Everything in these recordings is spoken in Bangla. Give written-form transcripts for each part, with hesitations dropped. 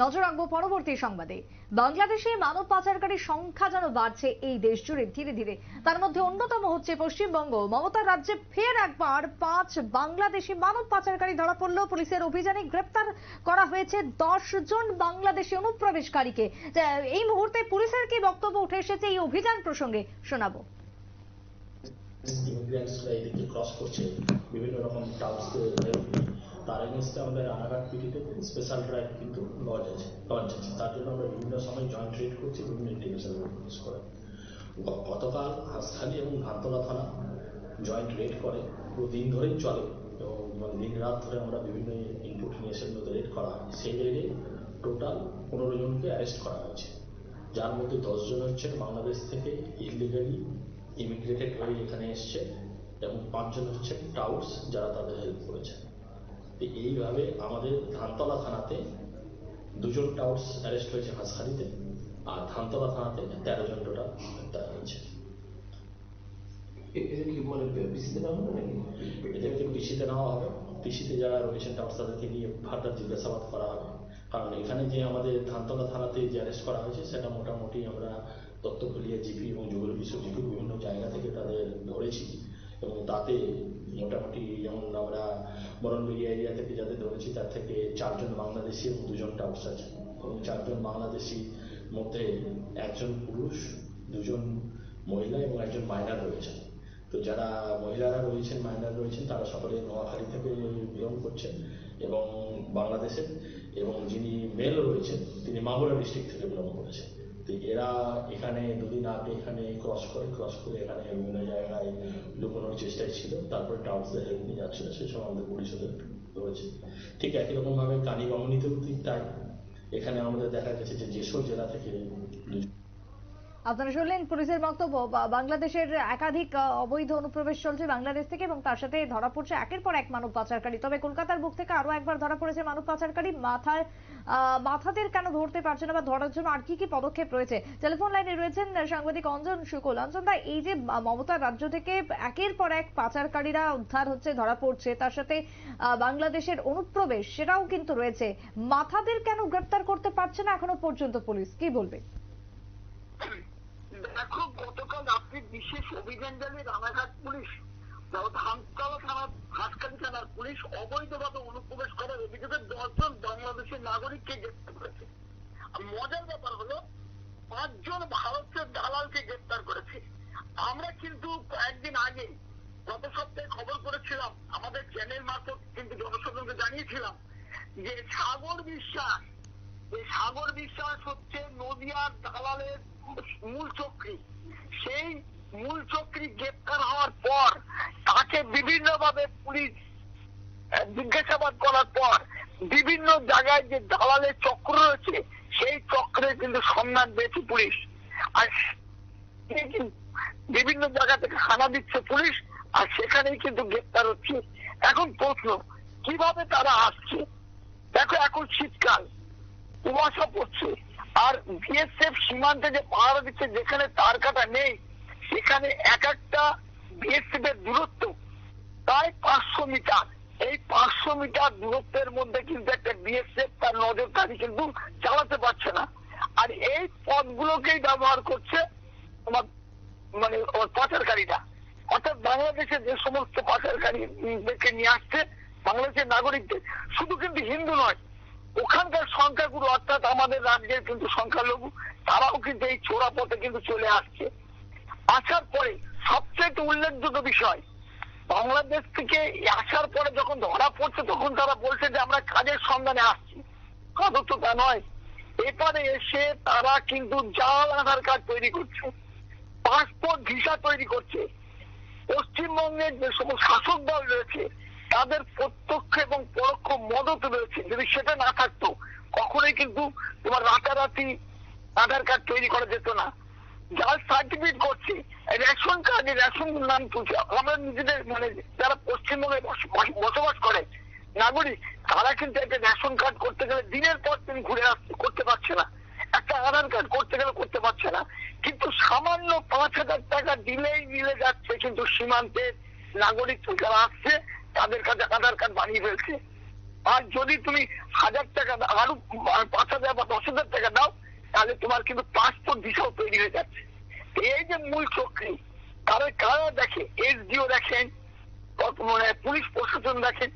নজর রাখবো পরবর্তী সংবাদে। বাংলাদেশে মানব পাচারকারীর সংখ্যা যেন বাড়ছে এই দেশ জুড়ে ধীরে ধীরে। তার মধ্যে অন্যতম হচ্ছে পশ্চিমবঙ্গ। মমতার রাজ্যে ফের একবার 5 বাংলাদেশি মানব পাচারকারী ধরা পড়ল। পুলিশের অভিযানে গ্রেপ্তার করা হয়েছে 10 জন বাংলাদেশি অনুপ্রবেশকারীকে। এই মুহূর্তে পুলিশের কি বক্তব্য উঠে এসেছে এই অভিযান প্রসঙ্গে শোনাবো। ইমিগ্রেন্টসরা এদিকে ক্রস করছে বিভিন্ন রকম টাউন্সকে, তার এগেনস্টে আমাদের রানাঘাট পিটিতে স্পেশাল ড্রাইভ কিন্তু লঞ্চ আছে। তার জন্য আমরা বিভিন্ন সময় জয়েন্ট রেড করছি, বিভিন্ন ইন্টিগ্রেশন ইউজ করে। গতকাল হাঁসখালি এবং ধানতলা থানা জয়েন্ট রেড করে, পুরো দিন ধরেই চলে এবং দিন রাত ধরে আমরা বিভিন্ন ইনপুট নিয়ে এসে রেড করা হয়। সেই রেডে টোটাল 15 জনকে অ্যারেস্ট করা হয়েছে, যার মধ্যে 10 জন হচ্ছেন বাংলাদেশ থেকে ইলিগালি ইমিগ্রেটেড হয়ে এখানে এসছে এবং 5 জন হচ্ছেন টাউটস যারা তাদের হেল্প করেছে। এইভাবে আমাদের ধানতলা থানাতে 2 জন টাউটস অ্যারেস্ট হয়েছে হাঁসখালিতে, আর ধানতলা থানাতে 13 জন টোটাল গ্রেপ্তার হয়েছে। এদেরকে পিসিতে নেওয়া হবে, পিসিতে যারা রয়েছেন টাউটস তাদেরকে নিয়ে ফার্দার জিজ্ঞাসাবাদ করা হবে। কারণ এখানে যে আমাদের ধানতলা থানাতে যে অ্যারেস্ট করা হয়েছে সেটা মোটামুটি আমরা তত্ত্বফুলিয়া জিপি এবং যুগল বিশ্ব জিপি বিভিন্ন জায়গা থেকে তাদের ধরেছি এবং তাতে মোটামুটি যেমন আমরা বরণবেড়িয়া এরিয়া থেকে যাদের ধরেছি তার থেকে 4 জন বাংলাদেশি এবং 2 জন টাউটস আছে এবং 4 জন বাংলাদেশি মধ্যে 1 জন পুরুষ, 2 জন মহিলা এবং 1 জন মাইনার রয়েছে। তো যারা মহিলারা রয়েছেন, মাইনার রয়েছেন, তারা সকলে নোয়াখালী থেকে বিলং করছেন এবং বাংলাদেশের, এবং যিনি মেল রয়েছেন তিনি মাগুরা ডিস্ট্রিক্ট থেকে বিলং করেছেন। তো এরা এখানে 2 দিন আগে এখানে ক্রস করে এখানে বিভিন্ন জায়গায় লুকোনোর চেষ্টায় ছিল, তারপরে টাউন্সের হেল্প নিয়ে যাচ্ছিল, সেই সময় আমাদের পুলিশ ওদের ধরেছে। ঠিক একই রকম ভাবে কানিগঙ্গনীতেও ঠিক তাই, এখানে আমাদের দেখা গেছে যে যেসব জেলা থেকে আপনারা শুনলেন পুলিশের বক্তব্য। বাংলাদেশের একাধিক অবৈধ অনুপ্রবেশ চলছে বাংলাদেশ থেকে এবং তার সাথে ধরা পড়ছে একের পর এক মানব পাচারকারী। তবে কলকাতার বুক থেকে আরো একবার ধরা পড়েছে মানব পাচারকারী। মাথাদের কেন ধরতে পারছে না বা ধরার জন্য আর কি কি পদক্ষেপ রয়েছে? টেলিফোন লাইনে রয়েছেন সাংবাদিক অঞ্জন শুকল। অঞ্জন দা, এই যে মমতার রাজ্য থেকে একের পর এক পাচারকারীরা উদ্ধার হচ্ছে, ধরা পড়ছে, তার সাথে বাংলাদেশের অনুপ্রবেশ সেটাও কিন্তু রয়েছে, মাথাদের কেন গ্রেপ্তার করতে পারছে না এখনো পর্যন্ত পুলিশ? কি বলবে? দেখো, গতকাল রাত্রে বিশেষ অভিযান চালিয়ে রানাঘাট পুলিশ, ধানতলা থানা, হাঁসখালি থানার পুলিশ অবৈধভাবে অনুপ্রবেশ করার অভিযোগে 10 জন বাংলাদেশের নাগরিককে গ্রেপ্তার করেছে। মজার ব্যাপার হলো 5 জন ভারতের দালালকে গ্রেপ্তার করেছে। আমরা কিন্তু কয়েকদিন আগে গত সপ্তাহে খবর করেছিলাম, আমাদের চ্যানেল মারফত কিন্তু জনসাধারণকে জানিয়েছিলাম যে সাগর বিশ্বাস হচ্ছে নদিয়ার দালালের মূল চক্রী। সেই মূল চক্রী গ্রেপ্তার হওয়ার পর তাকে বিভিন্নভাবে পুলিশ জিজ্ঞাসাবাদ করার পর বিভিন্ন জায়গায় যে দালালের চক্র রয়েছে সেই চক্রে কিন্তু সন্ধান পেয়েছে পুলিশ, আর বিভিন্ন জায়গা থেকে হানা দিচ্ছে পুলিশ, আর সেখানেই কিন্তু গ্রেপ্তার হচ্ছে। এখন প্রশ্ন, কিভাবে তারা আসছে? দেখো, এখন শীতকাল, কুয়াশা পড়ছে, আর বিএসএফ সীমান্তে যে পাহারা দিচ্ছে, যেখানে তার কাটা নেই সেখানে এক একটা বিএসএফ এর দূরত্ব প্রায় 500 মিটার। এই 500 মিটার দূরত্বের মধ্যে কিন্তু একটা বিএসএফ তার নজরদারি কিন্তু চালাতে পারছে না, আর এই পথগুলোকেই ব্যবহার করছে তোমার মানে পাচারকারীরা। অর্থাৎ বাংলাদেশের যে সমস্ত পাচারকারীদেরকে নিয়ে আসছে, বাংলাদেশের নাগরিকদের, শুধু কিন্তু হিন্দু নয়, ওখানকার সংখ্যাগুরু অর্থাৎ আমাদের রাজ্যের কিন্তু সংখ্যালঘু, তারাও কিন্তু এই চোরা পথে কিন্তু চলে আসছে। আসার পরে সবচেয়ে উল্লেখযোগ্য বিষয়, বাংলাদেশ থেকে আসার পরে যখন ধরা পড়ছে তখন তারা বলছে যে আমরা কাজের সন্ধানে আসছি। আদৌ তা নয়, এপারে এসে তারা কিন্তু জাল আধার কার্ড তৈরি করছে, পাসপোর্ট ভিসা তৈরি করছে। পশ্চিমবঙ্গের যে সমস্ত শাসক দল রয়েছে তাদের প্রত্যক্ষ এবং পরোক্ষ মদত রয়েছে। যদি সেটা না থাকতো কখনোই কিন্তু তোমার রাতারাতি আধার কার্ড তৈরি করা যেত না। যার সার্টিফিকেট করছে রেশন কার্ডে, রেশন নাম তুলছে, আমরা নিজেদের মানে যারা পশ্চিমবঙ্গে বসবাস করে নাগরিক, তারা কিন্তু একটা রেশন কার্ড করতে গেলে দিনের পর দিন ঘুরে আসতে করতে পারছে না, একটা আধার কার্ড করতে গেলে করতে পারছে না। কিন্তু সামান্য 5,000 টাকা দিলেই মিলে যাচ্ছে কিন্তু সীমান্তের নাগরিক যারা আসছে তাদের কাছে আধার কার্ড বানিয়ে ফেলছে। আর যদি তুমি 1000 টাকা দাও, আরো 5000 বা 10,000 টাকা দাও, তাহলে তোমার কিন্তু পাসপোর্ট ভিসাও তৈরি হয়ে যাচ্ছে। এই যে মূল চক্রী, কারা দেখে, এসডিও দেখেন, পুলিশ প্রশাসন দেখেন,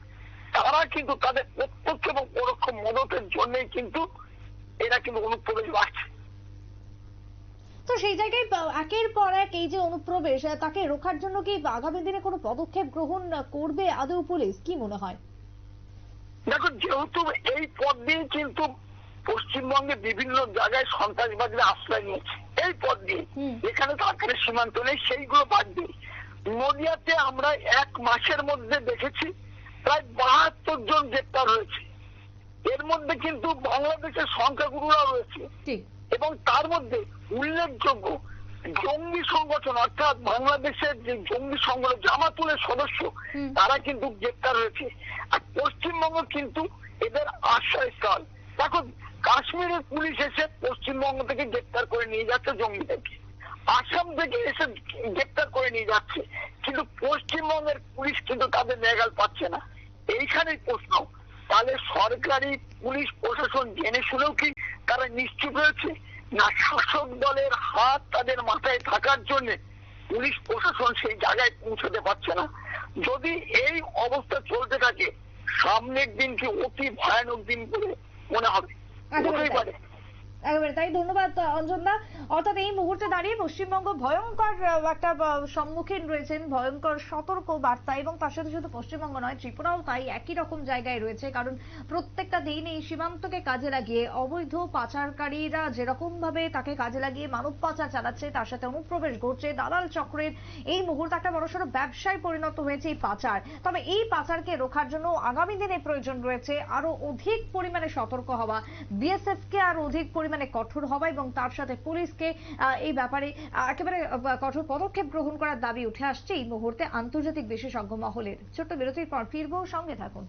তারা কিন্তু তাদের প্রত্যক্ষ এবং পরোক্ষ মদতের জন্যই কিন্তু এরা কিন্তু অনুপ্রবেশ বাড়ছে। তো সেই জায়গায় একের পর এক এই যে অনুপ্রবেশ, তাকে রোখার জন্য কি আগামী দিনে কোনো পদক্ষেপ গ্রহণ করবে আদৌ পুলিশ, কি মনে হয়? দেখো, যেহেতু এই পথ দিয়ে কিন্তু পশ্চিমবঙ্গে বিভিন্ন জায়গায় সন্ত্রাসবাদীরা আশ্রয় নিয়েছে, এই পথ দিয়ে, এখানে তো আকারের সীমান্ত নেই, সেইগুলো বাদ দিয়ে নদিয়াতে আমরা 1 মাসের মধ্যে দেখেছি প্রায় 72 জন গ্রেপ্তার হয়েছে। এর মধ্যে কিন্তু বাংলাদেশের সংখ্যাগুরুরা রয়েছে, এবং তার মধ্যে উল্লেখযোগ্য জঙ্গি সংগঠন, অর্থাৎ বাংলাদেশের যে জঙ্গি সংগঠন জামাতুলের সদস্য, তারা কিন্তু গ্রেপ্তার হয়েছে। আর পশ্চিমবঙ্গ কিন্তু এদের আশ্রয়স্থল। দেখো, কাশ্মীরের পুলিশ এসে পশ্চিমবঙ্গ থেকে গ্রেপ্তার করে নিয়ে যাচ্ছে জঙ্গিদেরকে, আসাম থেকে এসে গ্রেপ্তার করে নিয়ে যাচ্ছে, কিন্তু পশ্চিমবঙ্গের পুলিশ কিন্তু তাদের নেগাল পাচ্ছে না। এইখানেই প্রশ্ন, তাহলে সরকারি পুলিশ প্রশাসন জেনে শুনেও কি তারা নিশ্চুপ রয়েছে, না শাসক দলের হাত তাদের মাথায় থাকার জন্য পুলিশ প্রশাসন সেই জায়গায় পৌঁছতে পারছে না? যদি এই অবস্থা চলতে থাকে, সামনের দিন কি অতি ভয়ানক দিন বলে মনে হবে, হতেই পারে। একেবারে তাই, ধন্যবাদ অঞ্জনদা। অর্থাৎ এই মুহূর্তে দাঁড়িয়ে পশ্চিমবঙ্গ ভয়ঙ্কর একটা সম্মুখীন রয়েছেন, ভয়ঙ্কর সতর্ক বার্তা, এবং তার সাথে শুধু পশ্চিমবঙ্গ নয়, ত্রিপুরাও তাই একই রকম জায়গায় রয়েছে। কারণ প্রত্যেকটা দিন এই সীমান্তকে কাজে লাগিয়ে অবৈধ পাচারকারীরা যেরকম ভাবে তাকে কাজে লাগিয়ে মানব পাচার চালাচ্ছে, তার সাথে অনুপ্রবেশ ঘটছে, দালাল চক্রের এই মুহূর্তে একটা বড়সড় ব্যবসায় পরিণত হয়েছে এই পাচার। তবে এই পাচারকে রোখার জন্য আগামী দিনে প্রয়োজন রয়েছে আরো অধিক পরিমাণে সতর্ক হওয়া, বিএসএফ কে আরো অধিক পরিমাণে কঠোর হওয়া, এবং তার সাথে পুলিশকে এই ব্যাপারে একেবারে কঠোর পদক্ষেপ গ্রহণ করার দাবি উঠে আসছে এই মুহূর্তে আন্তর্জাতিক বিশেষজ্ঞ মহলের। ছোট্ট বিরতির পর ফিরবো, সঙ্গে থাকুন।